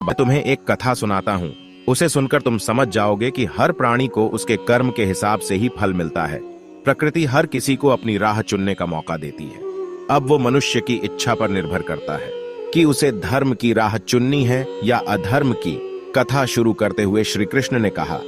मैं तुम्हें एक कथा सुनाता हूँ। उसे सुनकर तुम समझ जाओगे कि हर प्राणी को उसके कर्म के हिसाब से ही फल मिलता है। प्रकृति हर किसी को अपनी राह चुनने का मौका देती है। अब वो मनुष्य की इच्छा पर निर्भर करता है कि उसे धर्म की राह चुननी है या अधर्म की। कथा शुरू करते हुए श्री कृष्ण ने कहा,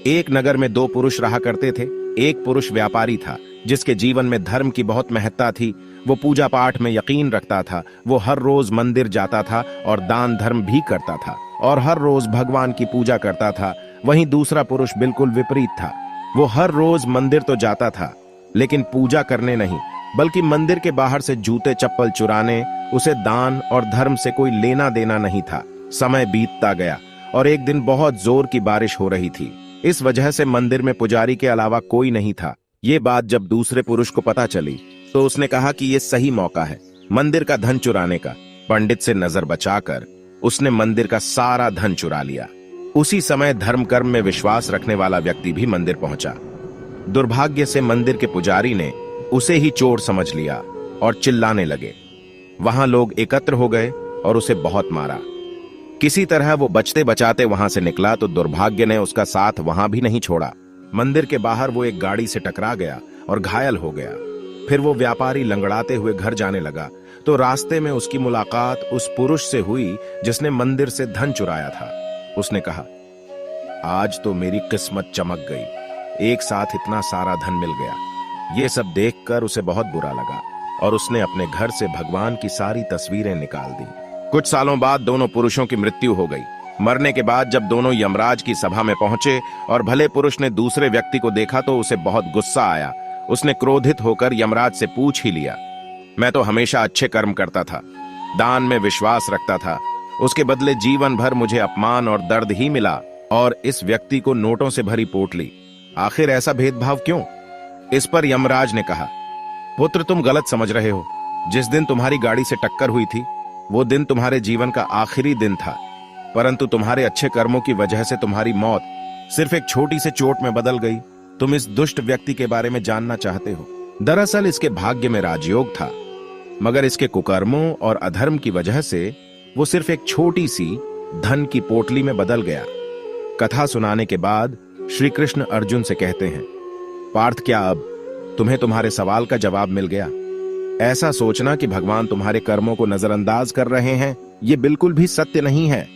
एक नगर में दो पुरुष रहा करते थे। एक पुरुष व्यापारी था जिसके जीवन में धर्म की बहुत महत्ता थी। वो पूजा पाठ में यकीन रखता था। वो हर रोज मंदिर जाता था और दान धर्म भी करता था और हर रोज भगवान की पूजा करता था। वहीं दूसरा पुरुष बिल्कुल विपरीत था। वो हर रोज मंदिर तो जाता था लेकिन पूजा करने नहीं, बल्कि मंदिर के बाहर से जूते चप्पल चुराने। उसे दान और धर्म से कोई लेना देना नहीं था। समय बीतता गया और एक दिन बहुत जोर की बारिश हो रही थी। इस वजह से मंदिर में पुजारी के अलावा कोई नहीं था। ये बात जब दूसरे पुरुष को पता चली तो उसने कहा कि ये सही मौका है मंदिर का धन चुराने का। पंडित से नजर बचाकर उसने मंदिर का सारा धन चुरा लिया। उसी समय धर्म कर्म में विश्वास रखने वाला व्यक्ति भी मंदिर पहुंचा। दुर्भाग्य से मंदिर के पुजारी ने उसे ही चोर समझ लिया और चिल्लाने लगे। वहां लोग एकत्र हो गए और उसे बहुत मारा। किसी तरह वो बचते बचाते वहां से निकला तो दुर्भाग्य ने उसका साथ वहां भी नहीं छोड़ा। मंदिर के बाहर वो एक गाड़ी से टकरा गया और घायल हो गया। फिर वो व्यापारी लंगड़ाते हुए घर जाने लगा तो रास्ते में उसकी मुलाकात उस पुरुष से हुई जिसने मंदिर से धन चुराया था। उसने कहा, आज तो मेरी किस्मत चमक गई, एक साथ इतना सारा धन मिल गया। ये सब देखकर उसे बहुत बुरा लगा और उसने अपने घर से भगवान की सारी तस्वीरें निकाल दी। कुछ सालों बाद दोनों पुरुषों की मृत्यु हो गई। मरने के बाद जब दोनों यमराज की सभा में पहुंचे और भले पुरुष ने दूसरे व्यक्ति को देखा तो उसे बहुत गुस्सा आया। उसने क्रोधित होकर यमराज से पूछ ही लिया, मैं तो हमेशा अच्छे कर्म करता था, दान में विश्वास रखता था, उसके बदले जीवन भर मुझे अपमान और दर्द ही मिला और इस व्यक्ति को नोटों से भरी पोटली। आखिर ऐसा भेदभाव क्यों? इस पर यमराज ने कहा, पुत्र तुम गलत समझ रहे हो। जिस दिन तुम्हारी गाड़ी से टक्कर हुई थी वो दिन तुम्हारे जीवन का आखिरी दिन था, परंतु तुम्हारे अच्छे कर्मों की वजह से तुम्हारी मौत सिर्फ एक छोटी सी चोट में बदल गई। तुम इस दुष्ट व्यक्ति के बारे में जानना चाहते हो। दरअसल इसके भाग्य में राजयोग था, मगर इसके कुकर्मों और अधर्म की वजह से वो सिर्फ एक छोटी सी धन की पोटली में बदल गया। कथा सुनाने के बाद श्री कृष्ण अर्जुन से कहते हैं, पार्थ, क्या अब तुम्हें तुम्हारे सवाल का जवाब मिल गया? ऐसा सोचना कि भगवान तुम्हारे कर्मों को नजरअंदाज कर रहे हैं, ये बिल्कुल भी सत्य नहीं है।